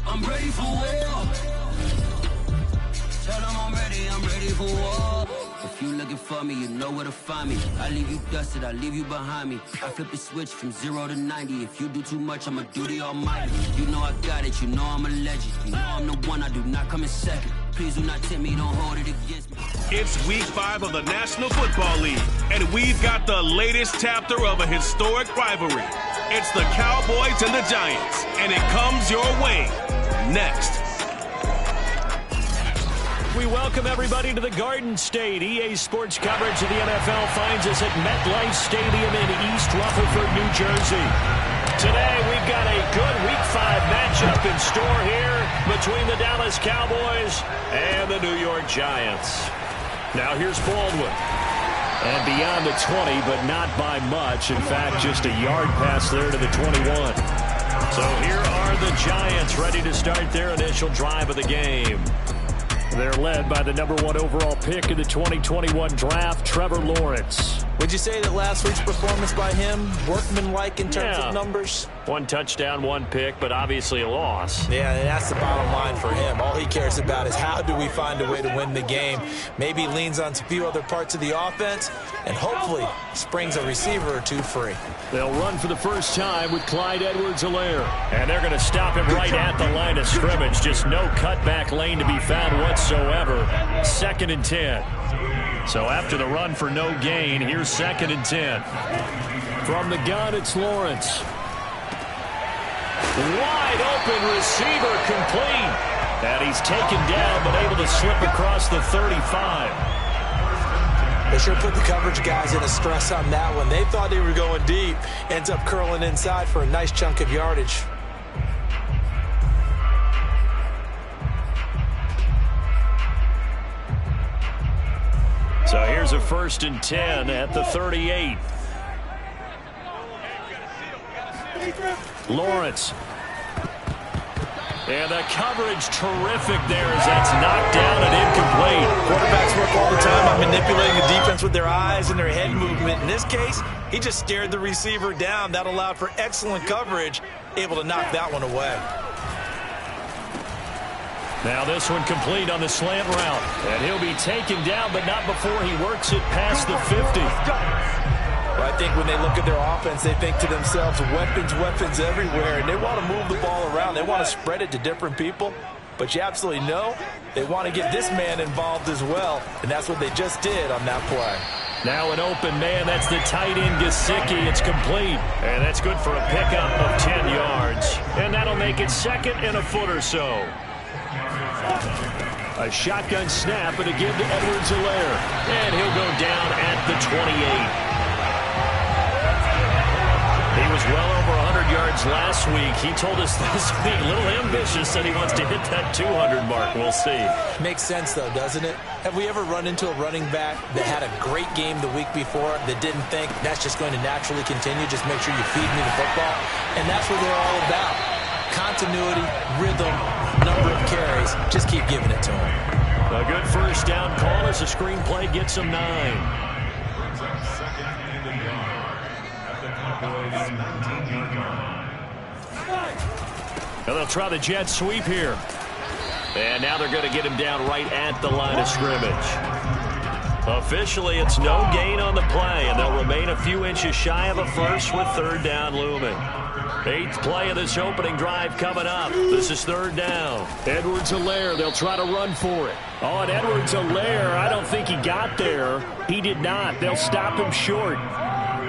I'm ready for war. Tell them I'm ready for war. If you looking for me, you know where to find me. I leave you dusted, I leave you behind me. I flip the switch from 0 to 90. If you do too much, I'ma do the almighty. You know I got it, you know I'm a legend. You know I'm the one, I do not come in second. Please do not tempt me, don't hold it against me. It's week 5 of the National Football League, and we've got the latest chapter of a historic rivalry. It's the Cowboys and the Giants, and it comes your way next. We welcome everybody to the Garden State. EA Sports coverage of the NFL finds us at MetLife Stadium in East Rutherford, New Jersey. Today, we've got a good Week 5 matchup in store here between the Dallas Cowboys and the New York Giants. Now, here's Baldwin. And beyond the 20, but not by much. In fact, just a yard pass there to the 21. So here are the Giants ready to start their initial drive of the game. They're led by the #1 overall pick in the 2021 draft, Trevor Lawrence. Would you say that last week's performance by him, workmanlike in terms of numbers? 1 touchdown, 1 pick, but obviously a loss. Yeah, and that's the bottom line for him. All he cares about is how do we find a way to win the game. Maybe leans on a few other parts of the offense, and hopefully springs a receiver or two free. They'll run for the first time with Clyde Edwards-Helaire. And they're going to stop him right at the line of scrimmage. Just no cutback lane to be found whatsoever. 2nd and 10. So after the run for no gain, here's 2nd and 10. From the gun, it's Lawrence. Wide open receiver complete. And he's taken down but able to slip across the 35. They sure put the coverage guys in a stress on that one. They thought they were going deep. Ends up curling inside for a nice chunk of yardage. So here's a 1st and 10 at the 38. Lawrence. And the coverage terrific there as that's knocked down and incomplete. Quarterbacks work all the time on manipulating the defense with their eyes and their head movement. In this case, he just stared the receiver down. That allowed for excellent coverage, able to knock that one away. Now this one complete on the slant route. And he'll be taken down, but not before he works it past the 50. Well, I think when they look at their offense, they think to themselves, weapons everywhere, and they want to move the ball around. They want to spread it to different people, but you absolutely know they want to get this man involved as well, and that's what they just did on that play. Now an open man, that's the tight end Gesicki. It's complete, and that's good for a pickup of 10 yards. And that'll make it 2nd and a foot or so. A shotgun snap and a give to Edwards-Helaire, and he'll go down at the 28. He was well over 100 yards last week. He told us this week, a little ambitious, that he wants to hit that 200 mark. We'll see. Makes sense, though, doesn't it? Have we ever run into a running back that had a great game the week before that didn't think that's just going to naturally continue? Just make sure you feed me the football. And that's what they're all about. Continuity, rhythm, number of carries. Just keep giving it to him. A good 1st down call as the screenplay gets him 9. Now they'll try the jet sweep here. And now they're going to get him down right at the line of scrimmage. Officially, it's no gain on the play, and they'll remain a few inches shy of a first with 3rd down looming. 8th play of this opening drive coming up. This is 3rd down. Edwards-Helaire, they'll try to run for it. Oh, and Edwards-Helaire, I don't think he got there. He did not. They'll stop him short.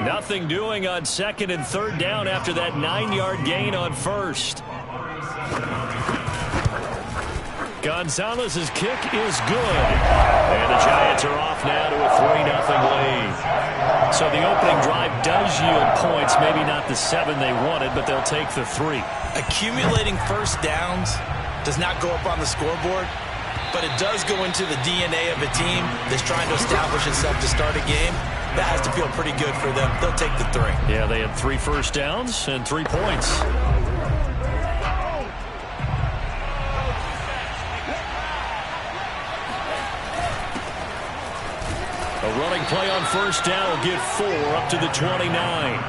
Nothing doing on 2nd and 3rd down after that 9-yard gain on 1st. Gonzalez's kick is good. And the Giants are off now to a 3-0 lead. So the opening drive does yield points, maybe not the 7 they wanted, but they'll take the 3. Accumulating 1st downs does not go up on the scoreboard, but it does go into the DNA of a team that's trying to establish itself to start a game. That has to feel pretty good for them. They'll take the 3. Yeah, they had 3 first downs and 3 points. A running play on 1st down will get 4 up to the 29.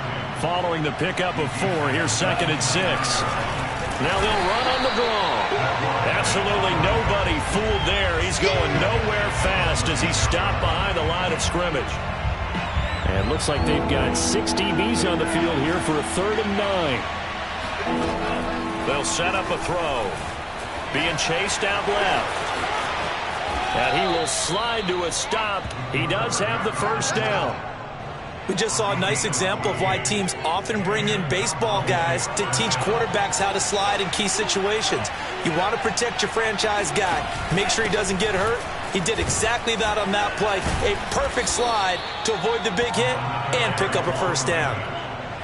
Following the pickup of 4, here's 2nd and 6. Now they'll run on the draw. Absolutely nobody fooled there. He's going nowhere fast as he stopped behind the line of scrimmage. And looks like they've got 6 DBs on the field here for a 3rd and 9. They'll set up a throw. Being chased out left. And he will slide to a stop. He does have the first down. We just saw a nice example of why teams often bring in baseball guys to teach quarterbacks how to slide in key situations. You want to protect your franchise guy. Make sure he doesn't get hurt. He did exactly that on that play. A perfect slide to avoid the big hit and pick up a first down.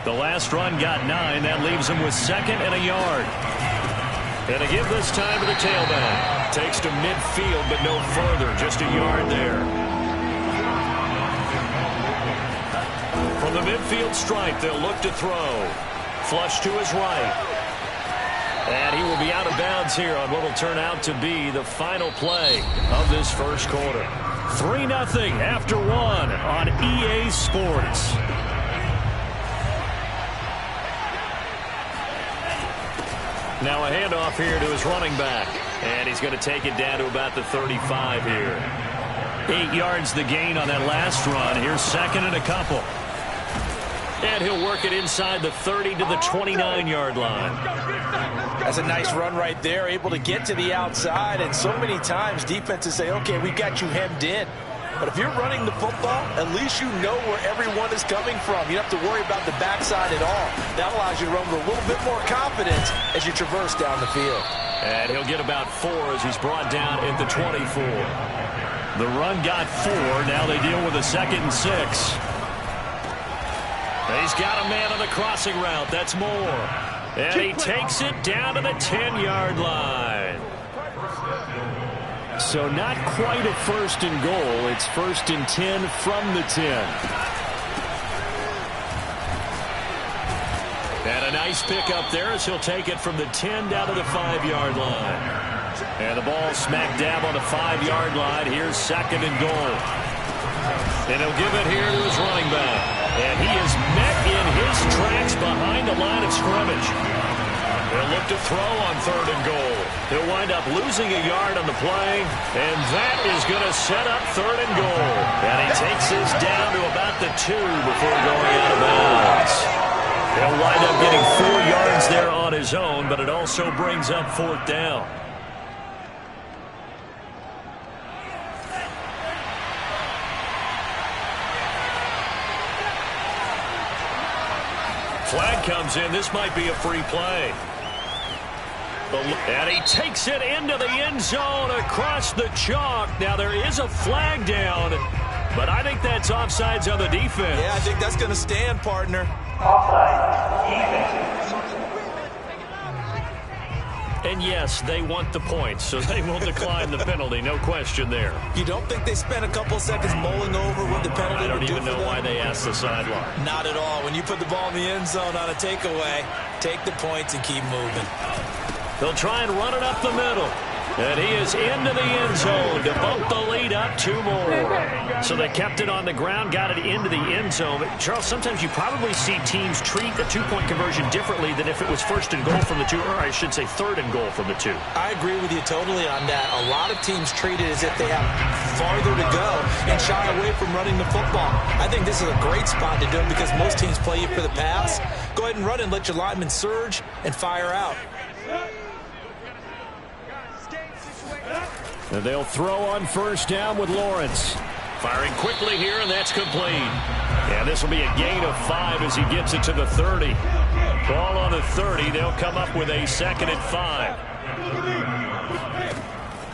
The last run got 9. That leaves him with 2nd and a yard. And a give this time to the tailback. Takes to midfield, but no further. Just a yard there. From the midfield stripe, they'll look to throw. Flush to his right. And he will be out of bounds here on what will turn out to be the final play of this first quarter. 3-0 after 1 on EA Sports. Now a handoff here to his running back. And he's going to take it down to about the 35 here. 8 yards the gain on that last run. Here's 2nd and a couple. And he'll work it inside the 30 to the 29-yard line. That's a nice run right there, able to get to the outside. And so many times defenses say, okay, we've got you hemmed in. But if you're running the football, at least you know where everyone is coming from. You don't have to worry about the backside at all. That allows you to run with a little bit more confidence as you traverse down the field. And he'll get about 4 as he's brought down at the 24. The run got 4. Now they deal with a 2nd and 6. He's got a man on the crossing route. That's Moore. And he takes it down to the 10-yard line. So not quite a 1st and goal. It's 1st and 10 from the 10. And a nice pickup there as he'll take it from the 10 down to the 5-yard line. And the ball smack dab on the 5-yard line. Here's 2nd and goal. And he'll give it here to his running back. And he is met in his tracks behind the line of scrimmage. They'll look to throw on 3rd and goal. He'll wind up losing a yard on the play. And that is going to set up 3rd and goal. And he takes this down to about the 2 before going out of bounds. He'll wind up getting 4 yards there on his own, but it also brings up 4th down. Flag comes in. This might be a free play. And he takes it into the end zone across the chalk. Now there is a flag down, but I think that's offsides on the defense. Yeah, I think that's going to stand, partner. Offside. Defense. And yes, they want the points, so they will decline the penalty. No question there. You don't think they spent a couple seconds mulling over what the penalty would do for them? I don't even know why they asked the sideline. Not at all. When you put the ball in the end zone on a takeaway, take the points and keep moving. They'll try and run it up the middle. And he is into the end zone to bump the lead up 2 more. So they kept it on the ground, got it into the end zone. But Charles, sometimes you probably see teams treat a 2-point conversion differently than if it was 1st and goal from the 2, or I should say 3rd and goal from the 2. I agree with you totally on that. A lot of teams treat it as if they have farther to go and shy away from running the football. I think this is a great spot to do it because most teams play you for the pass. Go ahead and run and let your linemen surge and fire out. And they'll throw on 1st down with Lawrence. Firing quickly here, and that's complete. And this will be a gain of 5 as he gets it to the 30. Ball on the 30. They'll come up with a 2nd and 5.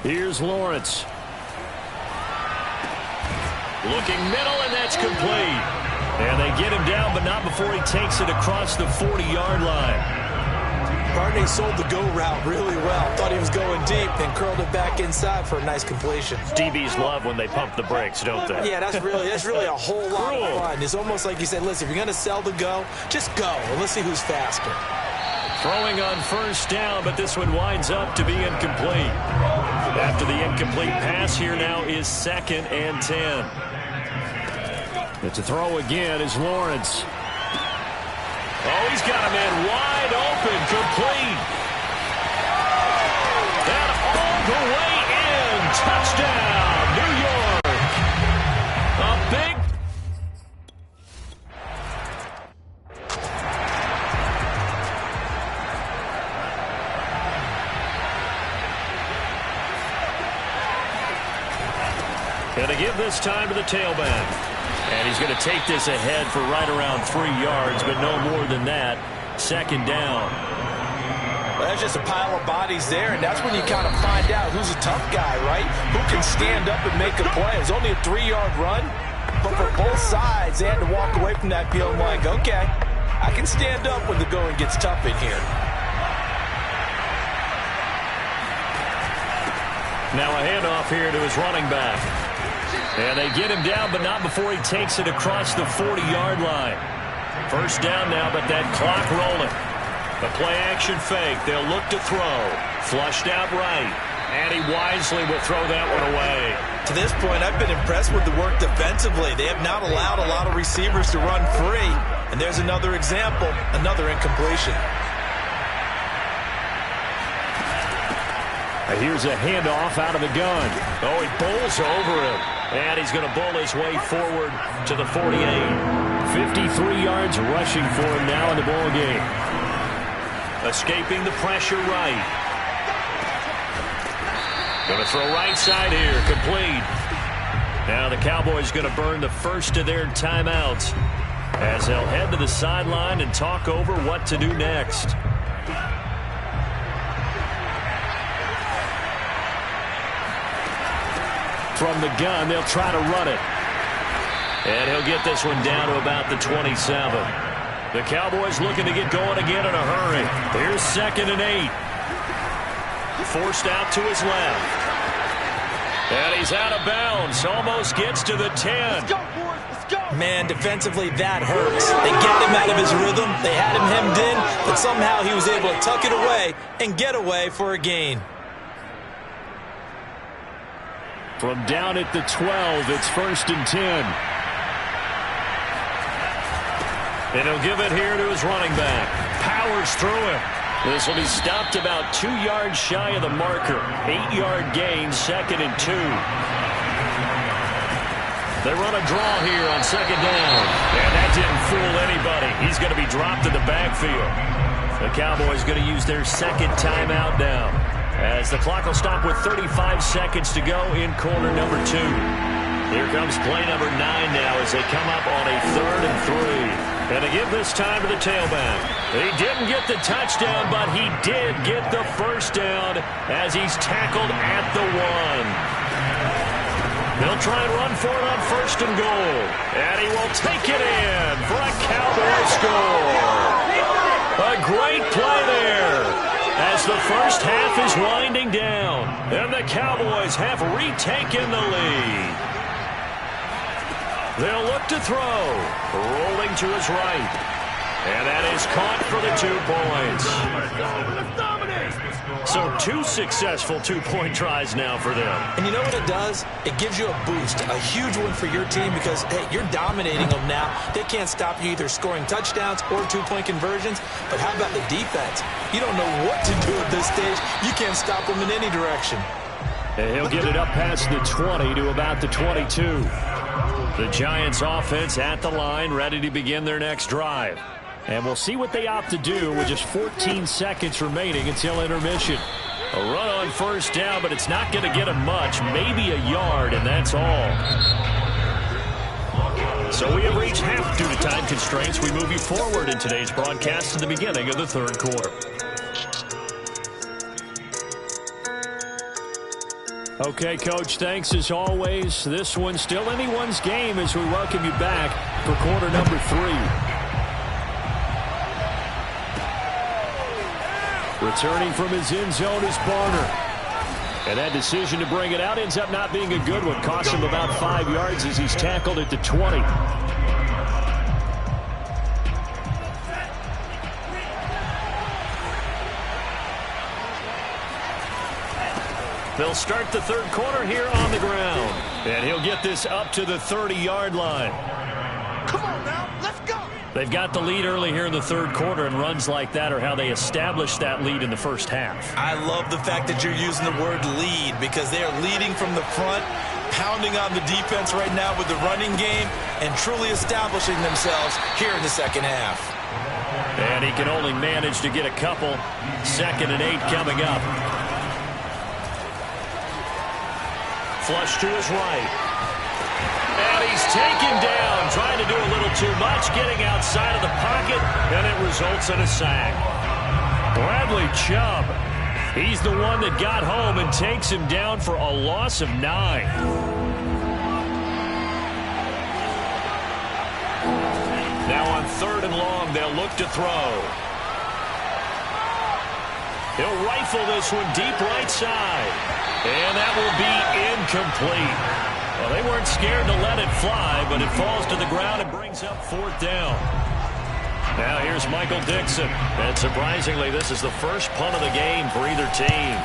Here's Lawrence. Looking middle, and that's complete. And they get him down, but not before he takes it across the 40-yard line. Barney sold the go route really well. Thought he was going deep, then curled it back inside for a nice completion. DBs love when they pump the brakes, don't they? Yeah, that's really a whole lot of fun. It's almost like you said, listen, if you're going to sell the go, just go, and let's see who's faster. Throwing on 1st down, but this one winds up to be incomplete. After the incomplete pass, here now is 2nd and 10. It's a throw again is Lawrence. Oh, he's got a man wide open, complete. Going to give this time to the tailback. And he's going to take this ahead for right around 3 yards, but no more than that. Second down. Well, that's just a pile of bodies there, and that's when you kind of find out who's a tough guy, right? Who can stand up and make a play. It's only a 3-yard run, but for both sides, they had to walk away from that feeling like, okay, I can stand up when the going gets tough in here. Now a handoff here to his running back. And they get him down, but not before he takes it across the 40-yard line. First down now, but that clock rolling. The play-action fake. They'll look to throw. Flushed out right. And he wisely will throw that one away. To this point, I've been impressed with the work defensively. They have not allowed a lot of receivers to run free. And there's another example, another incompletion. Here's a handoff out of the gun. Oh, he bowls over him. And he's going to bowl his way forward to the 48. 53 yards rushing for him now in the ball game. Escaping the pressure right. Going to throw right side here. Complete. Now the Cowboys going to burn the first of their timeouts as they'll head to the sideline and talk over what to do next. From the gun, they'll try to run it. And he'll get this one down to about the 27. The Cowboys looking to get going again in a hurry. Here's 2nd and 8. Forced out to his left. And he's out of bounds. Almost gets to the 10. Let's go, boys. Let's go. Man, defensively, that hurts. They got him out of his rhythm. They had him hemmed in, but somehow he was able to tuck it away and get away for a gain. From down at the 12, it's 1st and 10. And he'll give it here to his running back. Powers through him. This will be stopped about 2 yards shy of the marker. 8-yard gain, 2nd and 2. They run a draw here on 2nd down. And that didn't fool anybody. He's going to be dropped in the backfield. The Cowboys going to use their 2nd timeout now, as the clock will stop with 35 seconds to go in quarter number 2. Here comes play number 9 now as they come up on a 3rd and 3. And to give this time to the tailback. He didn't get the touchdown, but he did get the first down as he's tackled at the 1. They'll try and run for it on 1st and goal. And he will take it in for a Cowboy score. A great play there as the first half is winding down, and the Cowboys have retaken the lead. They'll look to throw, rolling to his right, and that is caught for the 2 points. So 2 successful 2-point tries now for them. And you know what it does? It gives you a boost, a huge one for your team because, hey, you're dominating them now. They can't stop you either scoring touchdowns or 2-point conversions. But how about the defense? You don't know what to do at this stage. You can't stop them in any direction. And he'll get it up past the 20 to about the 22. The Giants offense at the line, ready to begin their next drive. And we'll see what they opt to do with just 14 seconds remaining until intermission. A run on 1st down, but it's not going to get him much. Maybe a yard, and that's all. So we have reached half due to time constraints. We move you forward in today's broadcast to the beginning of the 3rd quarter. Okay, Coach, thanks as always. This one's still anyone's game as we welcome you back for quarter number 3. Returning from his end zone is Barner. And that decision to bring it out ends up not being a good one. Costs him about 5 yards as he's tackled at the 20. They'll start the 3rd quarter here on the ground. And he'll get this up to the 30-yard line. Come on now, let's go. They've got the lead early here in the 3rd quarter, and runs like that are how they established that lead in the first half. I love the fact that you're using the word lead because they are leading from the front, pounding on the defense right now with the running game, and truly establishing themselves here in the 2nd half. And he can only manage to get a couple. 2nd and 8 coming up. Flush to his right. And he's taken down, trying to do a little too much, getting outside of the pocket, and it results in a sack. Bradley Chubb, he's the one that got home and takes him down for a loss of 9. Now on 3rd and long, they'll look to throw. He'll rifle this one deep right side. And that will be incomplete. Well, they weren't scared to let it fly, but it falls to the ground and brings up 4th down. Now here's Michael Dixon. And surprisingly, this is the first punt of the game for either team.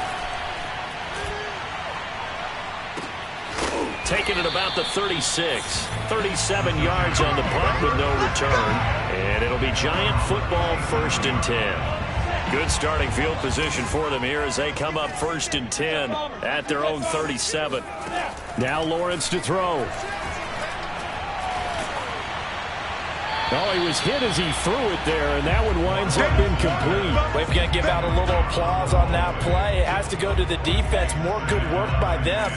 Taking it about the 36. 37 yards on the punt with no return. And it'll be Giant football 1st and 10. Good starting field position for them here as they come up 1st and 10 at their own 37. Now Lawrence to throw. Oh, he was hit as he threw it there, and that one winds up incomplete. We're going to give out a little applause on that play. It has to go to the defense. More good work by them.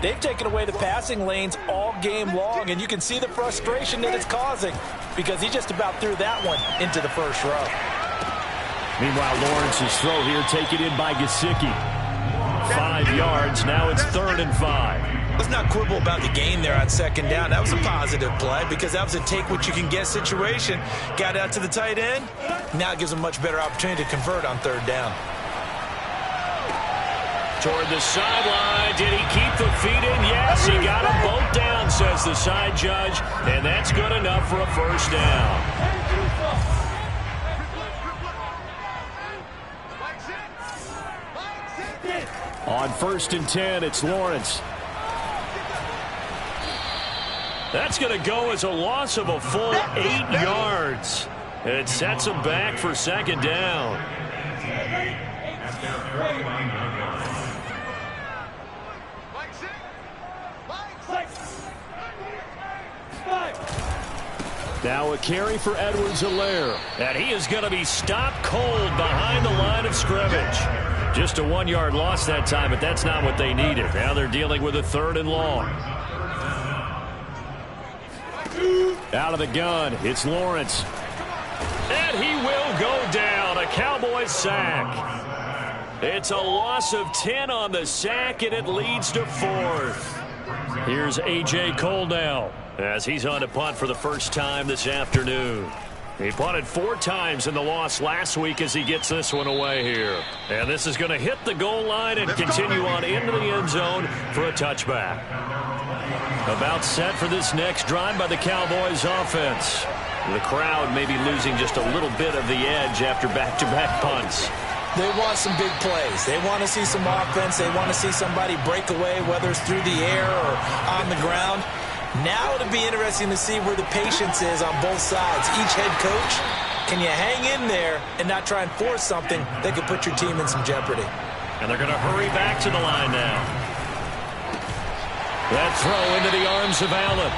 They've taken away the passing lanes all game long, and you can see the frustration that it's causing because he just about threw that one into the first row. Meanwhile, Lawrence's throw here taken in by Gesicki. 5 yards. Now it's 3rd and 5. Let's not quibble about the gain there on 2nd down. That was a positive play because that was a take-what-you-can-get situation. Got out to the tight end. Now it gives them a much better opportunity to convert on 3rd down. Toward the sideline. Did he keep the feet in? Yes, he got them both down, says the side judge. And that's good enough for a 1st down. On 1st and 10, it's Lawrence. That's going to go as a loss of a full 8 yards. It sets him back for 2nd down. Now a carry for Edwards-Helaire. And he is going to be stopped cold behind the line of scrimmage. Just a 1-yard loss that time, but that's not what they needed. Now they're dealing with a 3rd and long. Out of the gun, it's Lawrence. And he will go down. A Cowboys sack. It's a loss of 10 on the sack, and it leads to 4th. Here's A.J. Cole now as he's on to punt for the first time this afternoon. He punted 4 times in the loss last week as he gets this one away here. And this is going to hit the goal line and continue on into the end zone for a touchback. About set for this next drive by the Cowboys offense. The crowd may be losing just a little bit of the edge after back-to-back punts. They want some big plays. They want to see some offense. They want to see somebody break away, whether it's through the air or on the ground. Now it'll be interesting to see where the patience is on both sides. Each head coach, can you hang in there and not try and force something that could put your team in some jeopardy? And they're going to hurry back to the line now. That throw into the arms of Allen.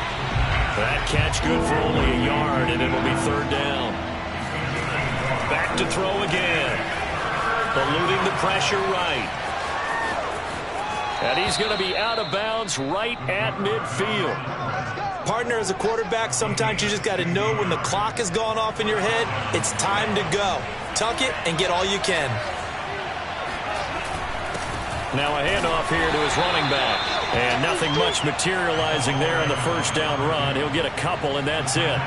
That catch good for only a yard, and it'll be 3rd down. Back to throw again. Eluding the pressure right. And he's going to be out of bounds right at midfield. Partner, as a quarterback, sometimes you just got to know when the clock has gone off in your head, it's time to go. Tuck it and get all you can. Now a handoff here to his running back. And nothing much materializing there on the 1st down run. He'll get a couple, and that's it.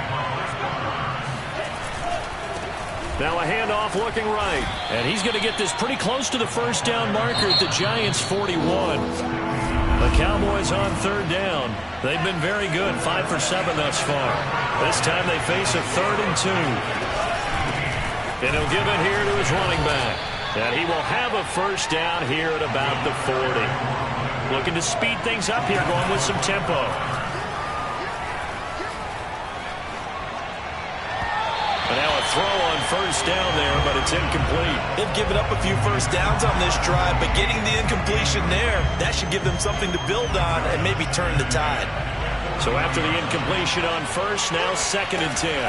Now a handoff looking right. And he's going to get this pretty close to the 1st down marker at the Giants' 41. The Cowboys on 3rd down. They've been very good, 5 for 7 thus far. This time they face a 3rd and 2. And he'll give it here to his running back. And he will have a 1st down here at about the 40. Looking to speed things up here, going with some tempo. And now a throw on 1st down there, but it's incomplete. They've given up a few 1st downs on this drive, but getting the incompletion there, that should give them something to build on and maybe turn the tide. So after the incompletion on 1st, now 2nd and 10.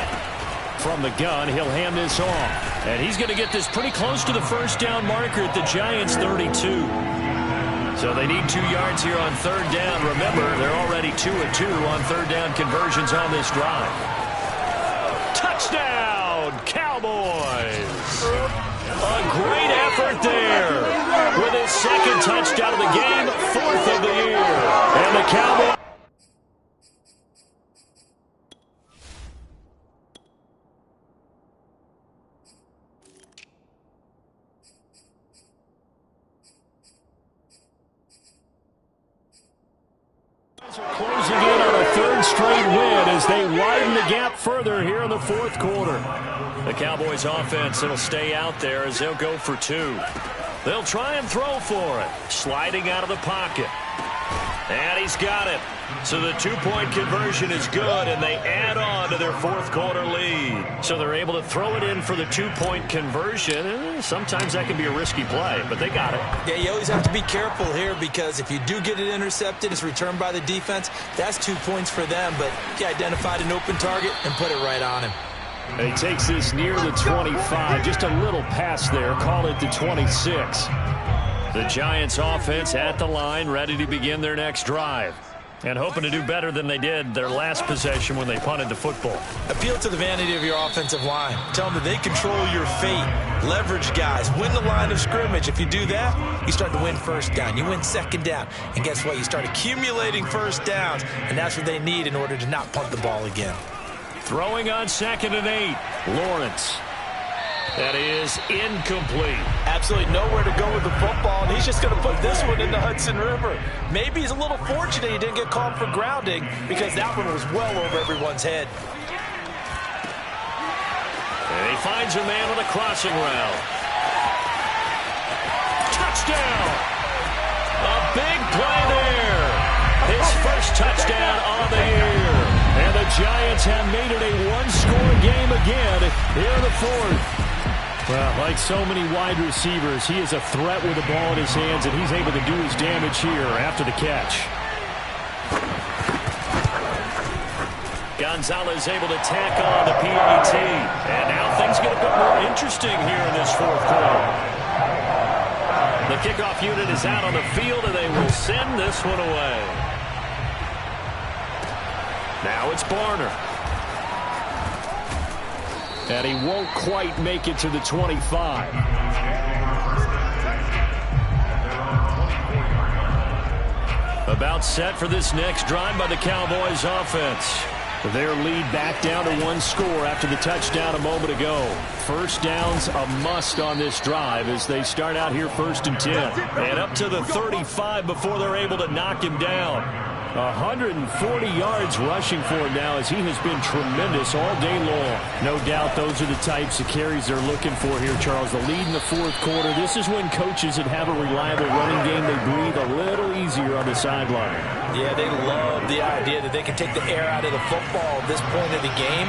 From the gun, he'll hand this off. And he's going to get this pretty close to the 1st down marker at the Giants' 32. So they need 2 yards here on third down. Remember, they're already 2 of 2 on third down conversions on this drive. Touchdown, Cowboys! A great effort there. With his second touchdown of the game, 4th of the year. And the Cowboys... closing in on a 3rd straight win as they widen the gap further here in the 4th quarter. The Cowboys offense, it'll stay out there as they'll go for 2. They'll try and throw for it. Sliding out of the pocket. And he's got it. So the 2-point conversion is good, and they add on to their 4th quarter lead. So they're able to throw it in for the 2-point conversion. Sometimes that can be a risky play, but they got it. Yeah, you always have to be careful here because if you do get it intercepted, it's returned by the defense. That's 2 points for them, but he identified an open target and put it right on him. And he takes this near the 25. Just a little pass there. Call it the 26. The Giants offense at the line, ready to begin their next drive. And hoping to do better than they did their last possession when they punted the football. Appeal to the vanity of your offensive line. Tell them that they control your fate. Leverage guys. Win the line of scrimmage. If you do that, you start to win first down. You win second down. And guess what? You start accumulating first downs. And that's what they need in order to not punt the ball again. Throwing on 2nd and 8. Lawrence. That is incomplete. Absolutely nowhere to go with the football, and he's just going to put this one in the Hudson River. Maybe he's a little fortunate he didn't get called for grounding because that one was well over everyone's head. And he finds a man on a crossing route. Touchdown! A big play there. His first touchdown on the year. And the Giants have made it a one-score game again here in the 4th. Well, like so many wide receivers, he is a threat with the ball in his hands, and he's able to do his damage here after the catch. Gonzalez able to tack on the PAT. And now things get a bit more interesting here in this 4th quarter. The kickoff unit is out on the field, and they will send this one away. Now it's Barner. And he won't quite make it to the 25. About set for this next drive by the Cowboys offense. Their lead back down to 1 score after the touchdown a moment ago. First down's a must on this drive as they start out here 1st and 10. And up to the 35 before they're able to knock him down. 140 yards rushing for him now as he has been tremendous all day long. No doubt those are the types of carries they're looking for here, Charles. The lead in the 4th quarter. This is when coaches that have a reliable running game, they breathe a little easier on the sideline. Yeah, they love the idea that they can take the air out of the football at this point of the game.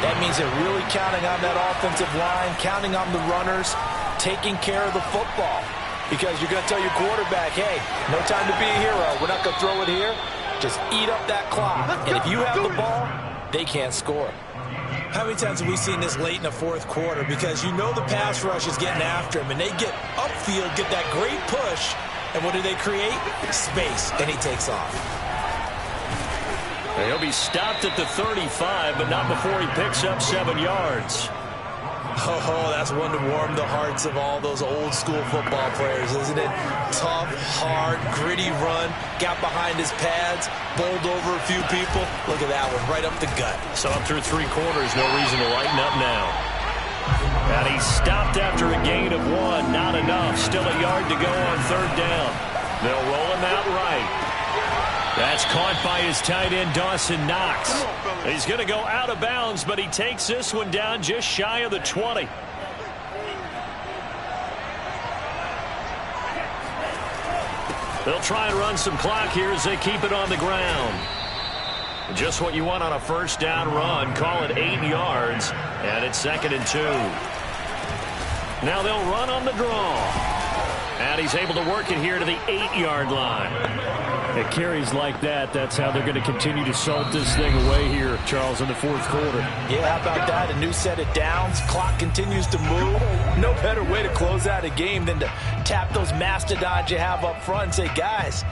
That means they're really counting on that offensive line, counting on the runners, taking care of the football. Because you're going to tell your quarterback, hey, no time to be a hero. We're not going to throw it here. Just eat up that clock. And if you have the ball, they can't score. How many times have we seen this late in the 4th quarter? Because you know the pass rush is getting after him, and they get upfield, get that great push, and what do they create? Space, and he takes off. He'll be stopped at the 35, but not before he picks up 7 yards. Oh, that's one to warm the hearts of all those old school football players, isn't it? Tough, hard, gritty run, got behind his pads, bowled over a few people. Look at that one, right up the gut. So up through 3 quarters, no reason to lighten up now. And he stopped after a gain of 1, not enough. Still a yard to go on 3rd down. They'll roll him out right. That's caught by his tight end, Dawson Knox. He's going to go out of bounds, but he takes this one down just shy of the 20. They'll try and run some clock here as they keep it on the ground. Just what you want on a 1st down run. Call it 8 yards, and it's 2nd and 2. Now they'll run on the draw. And And he's able to work it here to the 8-yard line. At carries like that, that's how they're going to continue to salt this thing away here, Charles, in the fourth quarter. Yeah, how about that? A new set of downs. Clock continues to move. No better way to close out a game than to tap those mastodons you have up front and say, guys,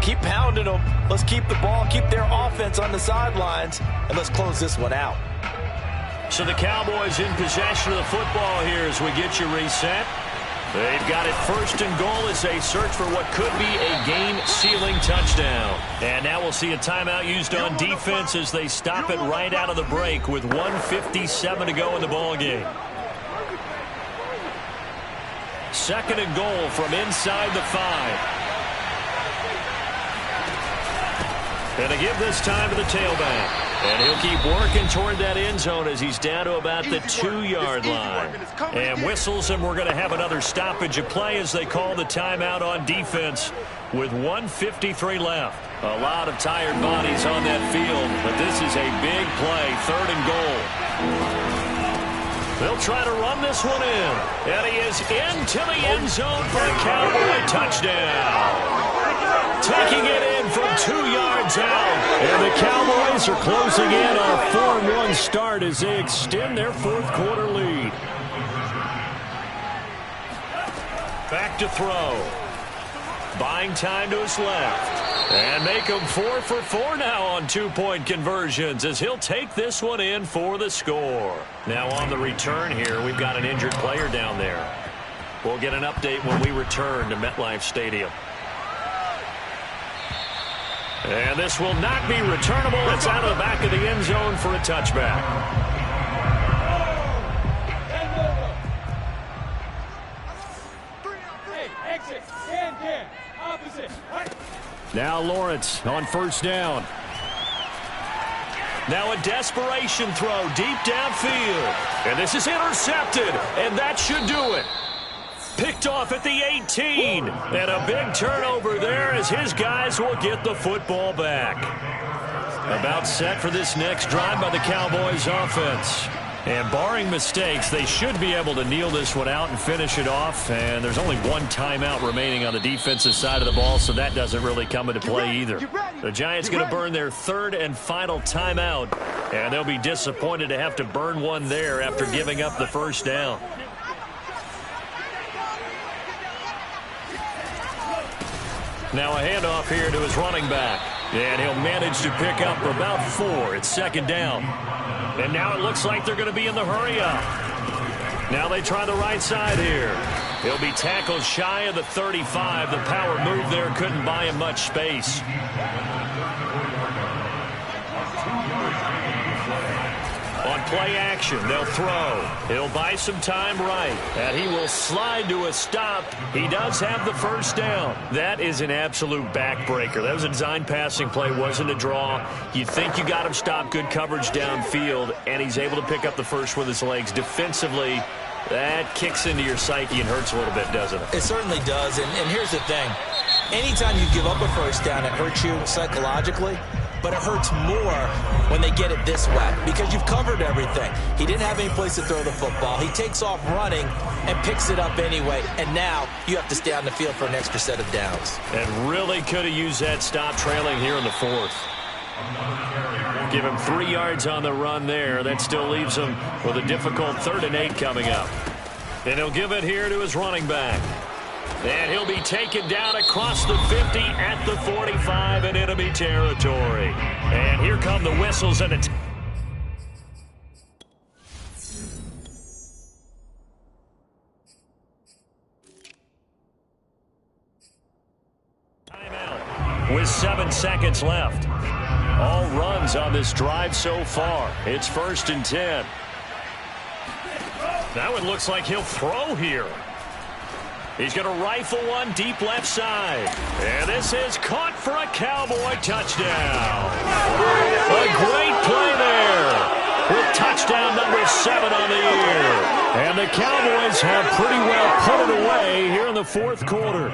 keep pounding them. Let's keep the ball, keep their offense on the sidelines, and let's close this one out. So the Cowboys in possession of the football here as we get you reset. They've got it first and goal as they search for what could be a game-sealing touchdown. And now we'll see a timeout used on defense as they stop it right out of the break with 1:57 to go in the ball game. Second and goal from inside the 5. And to give this time to the tailback. And he'll keep working toward that end zone as he's down to about the 2-yard line. And whistles, and we're going to have another stoppage of play as they call the timeout on defense with 1:53 left. A lot of tired bodies on that field, but this is a big play, third and goal. They'll try to run this one in. And he is into the end zone for a Cowboy touchdown. Taking it in from 2 yards out. And the Cowboys are closing in on a 4-1 start as they extend their fourth quarter lead. Back to throw. Buying time to his left. And make him 4 for 4 now on 2-point conversions as he'll take this one in for the score. Now on the return here, we've got an injured player down there. We'll get an update when we return to MetLife Stadium. And this will not be returnable. It's out of the back of the end zone for a touchback. Now Lawrence on first down. Now a desperation throw deep downfield. And this is intercepted. And that should do it. Picked off at the 18. And a big turnover there as his guys will get the football back. About set for this next drive by the Cowboys offense. And barring mistakes, they should be able to kneel this one out and finish it off. And there's only one timeout remaining on the defensive side of the ball, so that doesn't really come into play either. The Giants going to burn their third and final timeout. And they'll be disappointed to have to burn one there after giving up the first down. Now a handoff here to his running back. And he'll manage to pick up about 4. It's second down. And now it looks like they're going to be in the hurry up. Now they try the right side here. He'll be tackled shy of the 35. The power move there couldn't buy him much space. On play action, they'll throw. He'll buy some time right. And he will slide to a stop. He does have the first down. That is an absolute backbreaker. That was a design passing play, wasn't a draw. You think you got him stopped, good coverage downfield, and he's able to pick up the first with his legs. Defensively, that kicks into your psyche and hurts a little bit, doesn't it? It certainly does, and here's the thing. Anytime you give up a first down, it hurts you psychologically. But it hurts more when they get it this way because you've covered everything. He didn't have any place to throw the football. He takes off running and picks it up anyway. And now you have to stay on the field for an extra set of downs. And really could have used that stop trailing here in the fourth. Give him 3 yards on the run there. That still leaves him with a difficult 3rd and 8 coming up. And he'll give it here to his running back. And he'll be taken down across the 50 at the 45 in enemy territory. And here come the whistles and a timeout with 7 seconds left. All runs on this drive so far. It's 1st and 10. Now it looks like he'll throw here. He's going to rifle one deep left side. And this is caught for a Cowboy touchdown. A great play there with touchdown number 7 on the year. And the Cowboys have pretty well put it away here in the fourth quarter.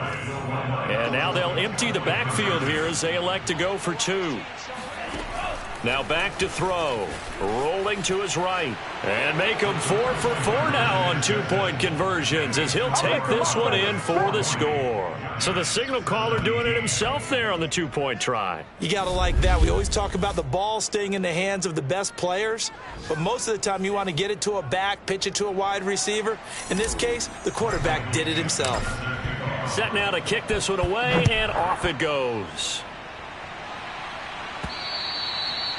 And now they'll empty the backfield here as they elect to go for 2. Now back to throw. Rolling to his right. And make him 4 for 4 now on two-point conversions as he'll take this one in for the score. So the signal caller doing it himself there on the two-point try. You got to like that. We always talk about the ball staying in the hands of the best players, but most of the time you want to get it to a back, pitch it to a wide receiver. In this case, the quarterback did it himself. Set now to kick this one away, and off it goes.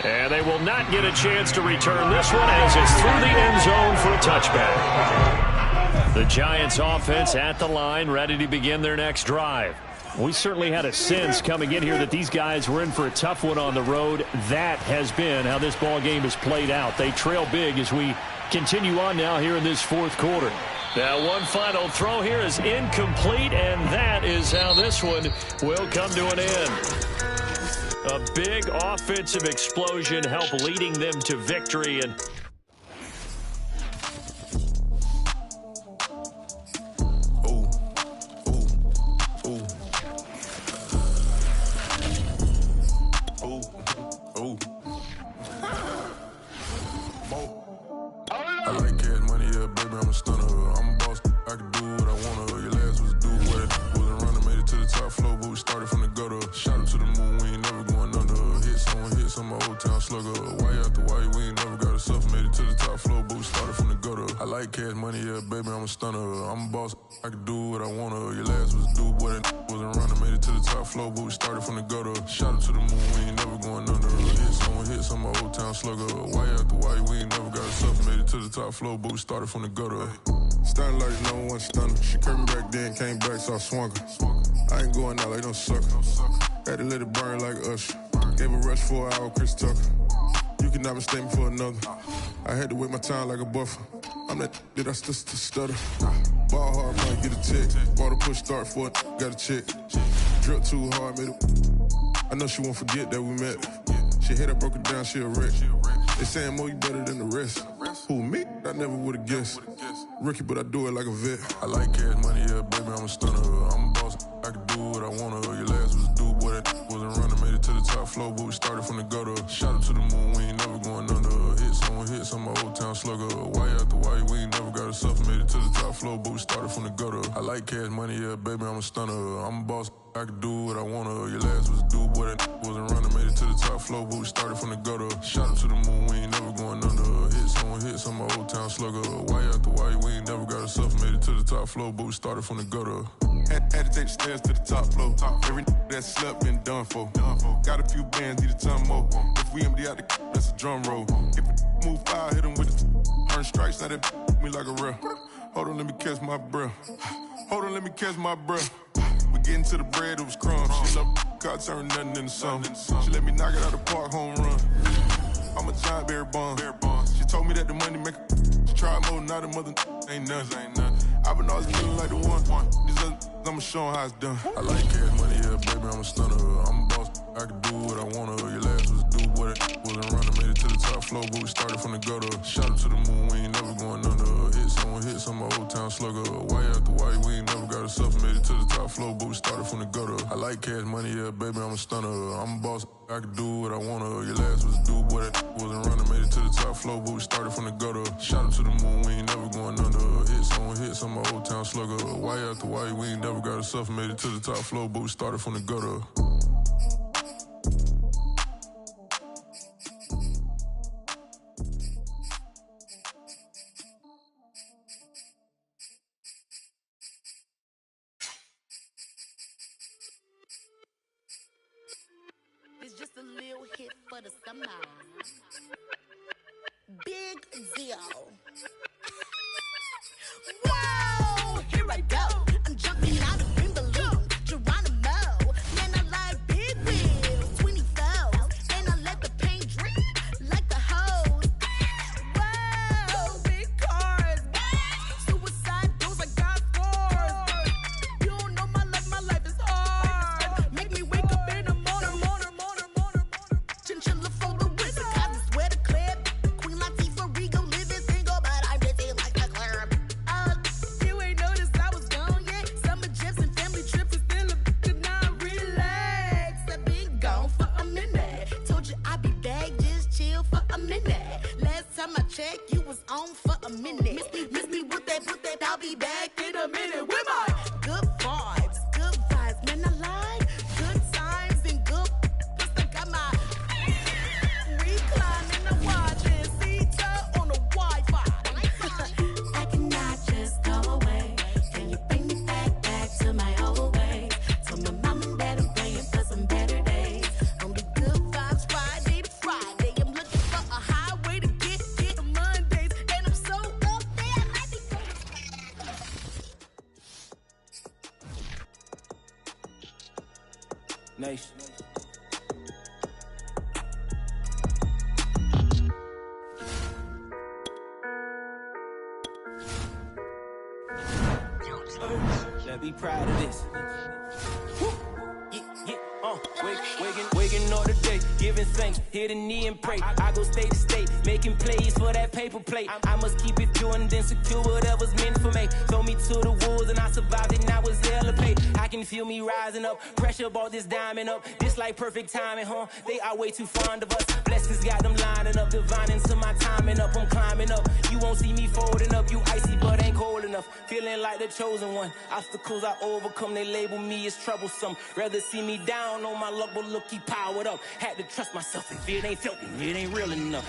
And they will not get a chance to return this one as it's through the end zone for a touchback. The Giants offense at the line, ready to begin their next drive. We certainly had a sense coming in here that these guys were in for a tough one on the road. That has been how this ball game has played out. They trail big as we continue on now here in this fourth quarter. Now one final throw here is incomplete, and that is how this one will come to an end. A big offensive explosion helped leading them to victory. And I like cash money, yeah, baby, I'm a stunner. I'm a boss, I can do what I wanna. Your last was do what it wasn't running, made it to the top floor, but we started from the gutter. Shot up to the moon, we ain't never going under. Hit some old town slugger. Why after why, we ain't never got a suffer, made it to the top floor, but we started from the gutter. I like cash money, yeah, baby, I'm a stunner. I'm a boss, I can do what I wanna. Your last was do what it wasn't running, made it to the top floor, but we started from the gutter. Shot up to the moon, we ain't never going under. Hit some old town slugger. Why after why, we ain't never got a suffer, made it to the top floor, but we started from the gutter. Starting like no one stunner. She curved me back then, came back, so I swung her. I ain't going out like no sucker. Had to let it burn like Usher. Gave a rush for an hour, Chris Tucker. You cannot mistake me for another. I had to wait my time like a buffer. I'm that I still stutter. Ball hard, might get a tick. Bought a push start for it, got a chick. Drip too hard, made it. I know she won't forget that we met. She hit, I broke it down, she a wreck. They saying, Mo, you better than the rest. Who, me? I never would've guessed. Rookie, but I do it like a vet. I like cash money, yeah, baby, I'm a stunner. I'm a boss, I can do what I wanna. Your last was do what it wasn't running, made it to the top floor, but we started from the gutter. Shot up to the moon, we ain't never going under. Hit some old town slugger. Why after why, we ain't never got a suffer, made it to the top floor, but we started from the gutter. I like cash money, yeah, baby, I'm a stunner. I'm a boss, I can do what I wanna. Your last was do what it wasn't running, made it to the top floor, but we started from the gutter. Shot up to the moon, we ain't never going under. Hit some old town slugger. Why after why, we ain't never got a suffer, made it to the top floor, but we started from the gutter. Had to take the stairs to the top floor. Every that slept been done for. Got a few bands, need a ton more. If we empty out the that's a drum roll. If we move fire, hit them with the earn strikes, now that me like a real. Hold on, let me catch my breath. Hold on, let me catch my breath. We getting to the bread, it was crumbs. She love God, turn nothing into something. She let me knock it out the park, home run. I'm a giant bear bond. She told me that the money make she try more, not a mother ain't nothing. I've been always feeling like the one. These other I'ma show 'em how it's done. I like cash money, yeah, baby, I'm a stunner. I'm a boss, I can do what I wanna. Your last was do what it wasn't running, made it to the top floor, but we started from the gutter. Shot up to the moon, we ain't never going under. Hit some old town slugger. Why after why, we ain't never got a suffer, made it to the top floor, but we started from the gutter. I like cash money, yeah, baby, I'm a stunner. I'm a boss, I can do what I wanna. Your last was do what it wasn't running, made it to the top floor, but we started from the gutter. Shot up to the moon, we ain't never going under. Hit some old town slugger. Why after why, we ain't never got a suffer, made it to the top floor, but we started from the gutter. It's just a little hit for the summer. Big deal. Whoa, here I go. I'm jumping out of green balloon. Geronimo, man, I like big wheels, 24s, and I let the paint drip like the hose. Whoa, big cars, suicide doors, I got fours. You don't know my life is hard. Make me wake up in the morning. Chinchilla for the wizard. Nation. Let's be proud of this. Waking up today, giving thanks, hit a knee and pray. I go state to state, making plays for that paper plate. I must keep it pure and then secure whatever's meant for me. Throw me to the wolves and I survived it, now it's hell to pay. I can feel me rising up, pressure brought this diamond up. This like perfect timing, huh? They are way too fond of us. Blessings got them lining up, divine into my timing up. I'm climbing up, you won't see me folding up. You icy but ain't cold enough, feeling like the chosen one. Obstacles I overcome, they label me as troublesome. Rather see me down on my luck, but look, he powered up. Had to trust myself, if it ain't felt it ain't real enough.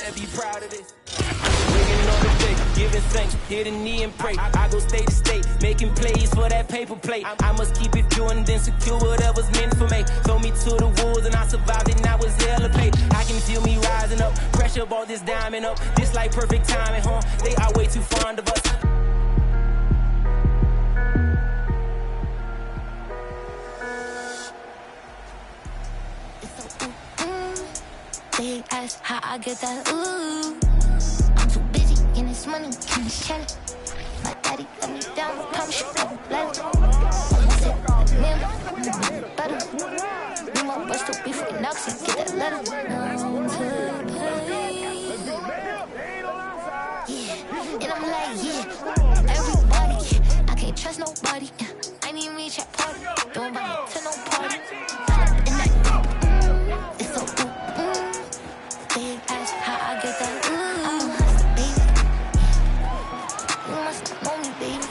And be proud of this. Waking up today, giving thanks, hit a knee and pray. I go state to state, making plays for that paper plate. I must keep it pure and then secure whatever's meant for me. Throw me to the wolves and I survived it, now it's hell to pay. I can feel me rising up, pressure brought this diamond up. This like perfect timing, huh? They are way too fond of us. They ask how I get that ooh. I'm too busy getting this money, getting this cheddar. My daddy let me down, promise you never let it. I'ma sit like a meal, better. Need my boys to be freaking out, so get that letter. Down to pay. Yeah, and I'm like, yeah, everybody. I can't trust nobody. I need me chat party, don't invite me to no party. And that, it's so ooh. They ask how I get that ooh. I'm a hustler, baby. You must know me, baby.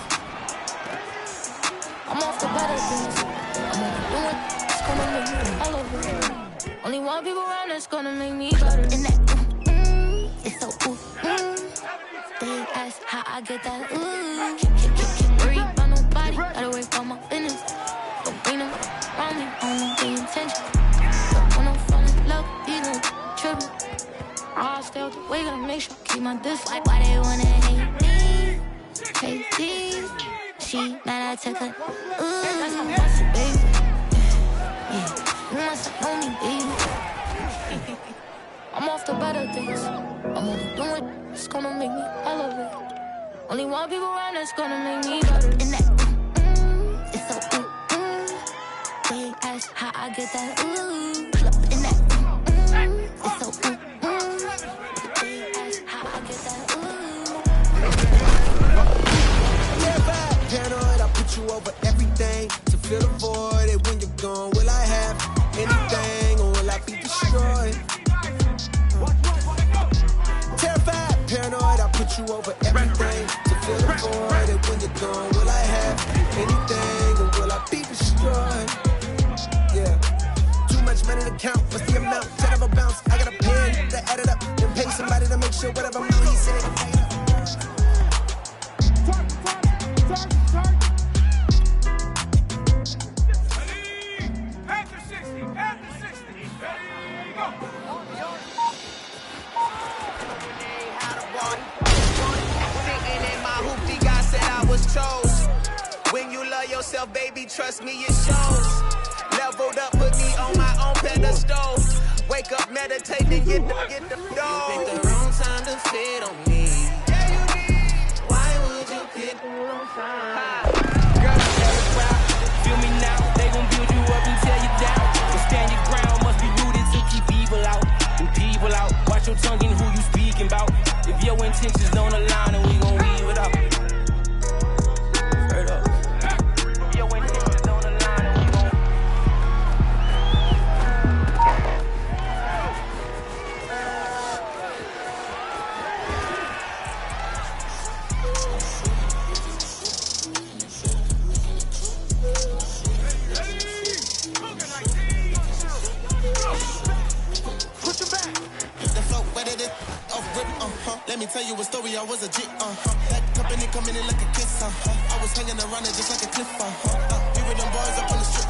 I'm off the better things. I'm only doing it's gonna make me all over it. Only one people around that's gonna make me better. And that it's so ooh. They ask how I get that ooh. Can't worry about nobody. Gotta wait for my business. Don't bring them around me. I don't know their intention. Don't wanna fall in love, either tripping. I'll stay out the way, gotta make sure I keep my distance. Like, why they wanna hate me? Crazy. She mad I took her. Ooh, that's how I want it, baby. Yeah, you must know me, baby. I'm off the better things. I'm only doing it's gonna make me elevate. Only one people around that's gonna make me better. And that it's so they ask how I get that ooh. Club in that it's so they ask how I get that ooh. Paranoid, I put you over everything to fill the void. And when you're gone, will I have anything or will I be destroyed? Terrified, paranoid, I put you over everything to fill the void. And when you're gone, will I have anything or will I be destroyed? Yeah, too much money to count. What's the amount? 10 of a bounce. I got a pen to add it up and pay somebody to make sure whatever money he said. When you love yourself, baby, trust me, it shows. Leveled up, put me on my own pedestal. Wake up, meditate, and get the dough. You picked the wrong time to fit on me. Yeah, you did. Why would you pick the wrong time? Girl, you never proud. Feel me now, they gon' build you up and tear you down. To stand your ground, must be rooted to keep evil out. And people out, watch your tongue and who you speaking about. If your intentions don't align, then we gon' weave it out. Let me tell you a story, I was a G, That company coming in like a kiss, I was hanging around it just like a cliff, We were them boys up on the strip,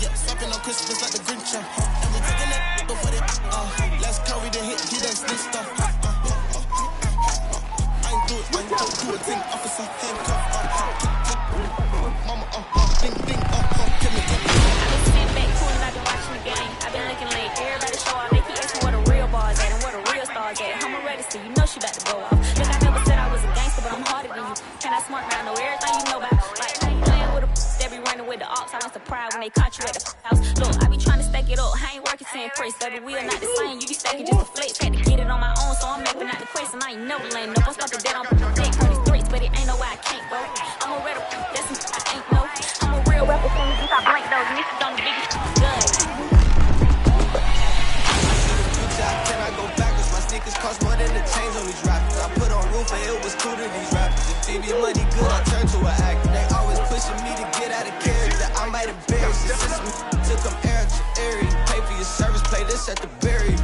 Yeah, slapping on Christmas like the Grinch, And we taking it before they, Last curry the hit, he done snitched, I ain't do a thing, officer, handcuff, Mama, ding, ding, kill me, they caught you at the house. Look, I be trying to stack it up. I ain't working 10 press, baby. We are not the same. You be stacking just a flex. Had to get it on my own, so I'm mapping out the quest. And I ain't never laying up. I'm stuck to dead on fake on these threats, but it ain't no way I can't go. I'm a red, that's some I ain't know. I'm a real rapper, so you got blank those. And this is on the biggest gun. Can I go backwards? My sneakers cost more than the chains on these rappers. I put on roof and it was cool to these rappers. If TV money good, I turn to an actor. They always pushing me to get out of character. I might embarrass the system. Took them air to area. Pay for your service, play this at the barrier.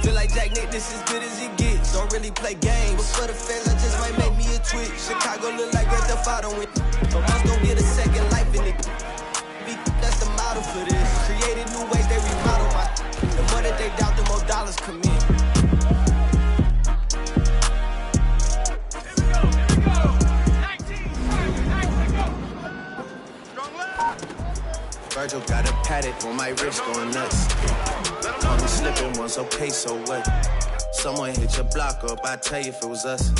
Feel like Jack Nick, this as good as he gets. Don't really play games, but for the fans, I just might make me a tweet. Chicago look like Grand Theft Auto, but most don't get a second life in it. That's the model for this. Created new ways, they remodel my. The more that they doubt, the more dollars come in. Virgil got a paddock on my wrist going nuts. Caught me slipping once, okay, so what? Someone hit your block up, I tell you if it was us.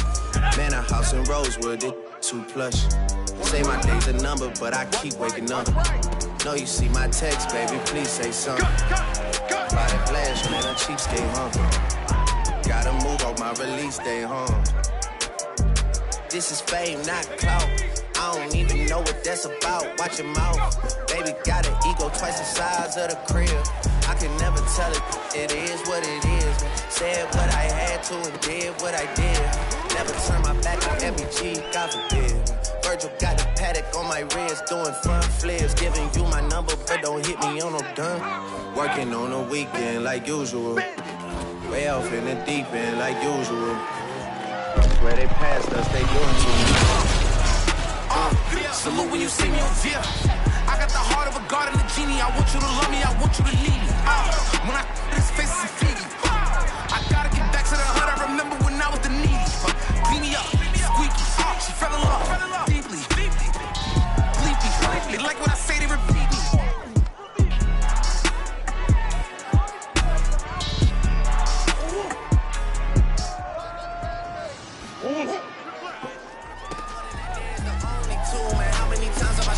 Man, a house in Rosewood, it too plush. Say my day's a number, but I keep waking up. Know you see my text, baby, please say something. By the flash, man, a cheapskate, huh? Gotta move on my release day, huh? This is fame, not clout. I don't even know what that's about. Watch your mouth. Baby got an ego twice the size of the crib. I can never tell it. It is what it is. Said what I had to and did what I did. Never turn my back on MBG, God forbid. Virgil got a paddock on my wrist, doing front flips. Giving you my number, but don't hit me on no done. Working on the weekend like usual. Way off in the deep end like usual. Where they passed us, they doing too much. Salute when you see me on view. I got the heart of a god and a genie. I want you to love me, I want you to lead me. When I this face is fleeting. I gotta get back to the hood. I remember when I was the needy. Beat me up, squeaky. She fell in love deeply. They like what I say, they repeat me.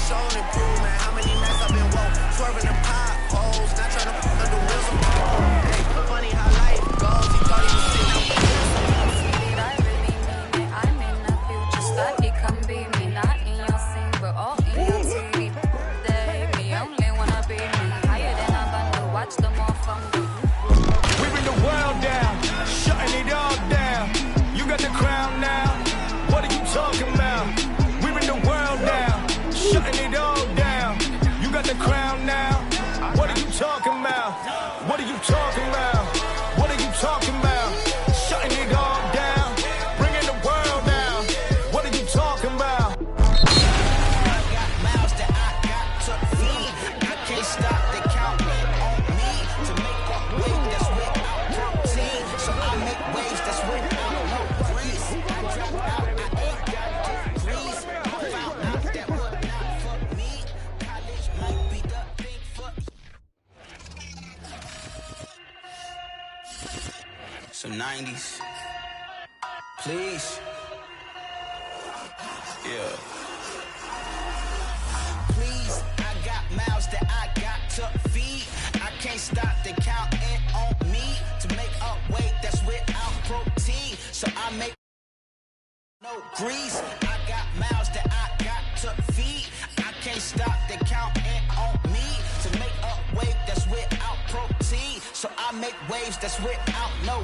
Shown improvement. How many nights I've been woke, swerving the potholes, not trying to put the wheels on. Hey, funny how life goes. He thought he was sitting I really mean it. I may not feel just like he come be me. Not in your scene, but all in your TV. They me only wanna be me. Higher than a bundle. Watch them all fumble. We bring the world down, shutting it all down. You got the crown now. What are you talking about? We bring the world down. Shutting it all down. You got the crown now. What are you talking about? What are you talking about? What are you talking about? Shutting it all down. Bringing the world down. What are you talking about? I got miles that I got to feed. I can't stop the counting on me to make that wave that's without protein. So I make waves that's without no grease. I dropped out, I ain't got degrees. Found out that would not for me. College might be the thing for some 90s. Please. Yeah. Please, I got mouths that I got to feed. I can't stop the counting on me to make up weight that's without protein. So I make no grease. I got mouths that I got to feed. I can't stop the counting on me to make up weight that's without protein. So I make waves that's without no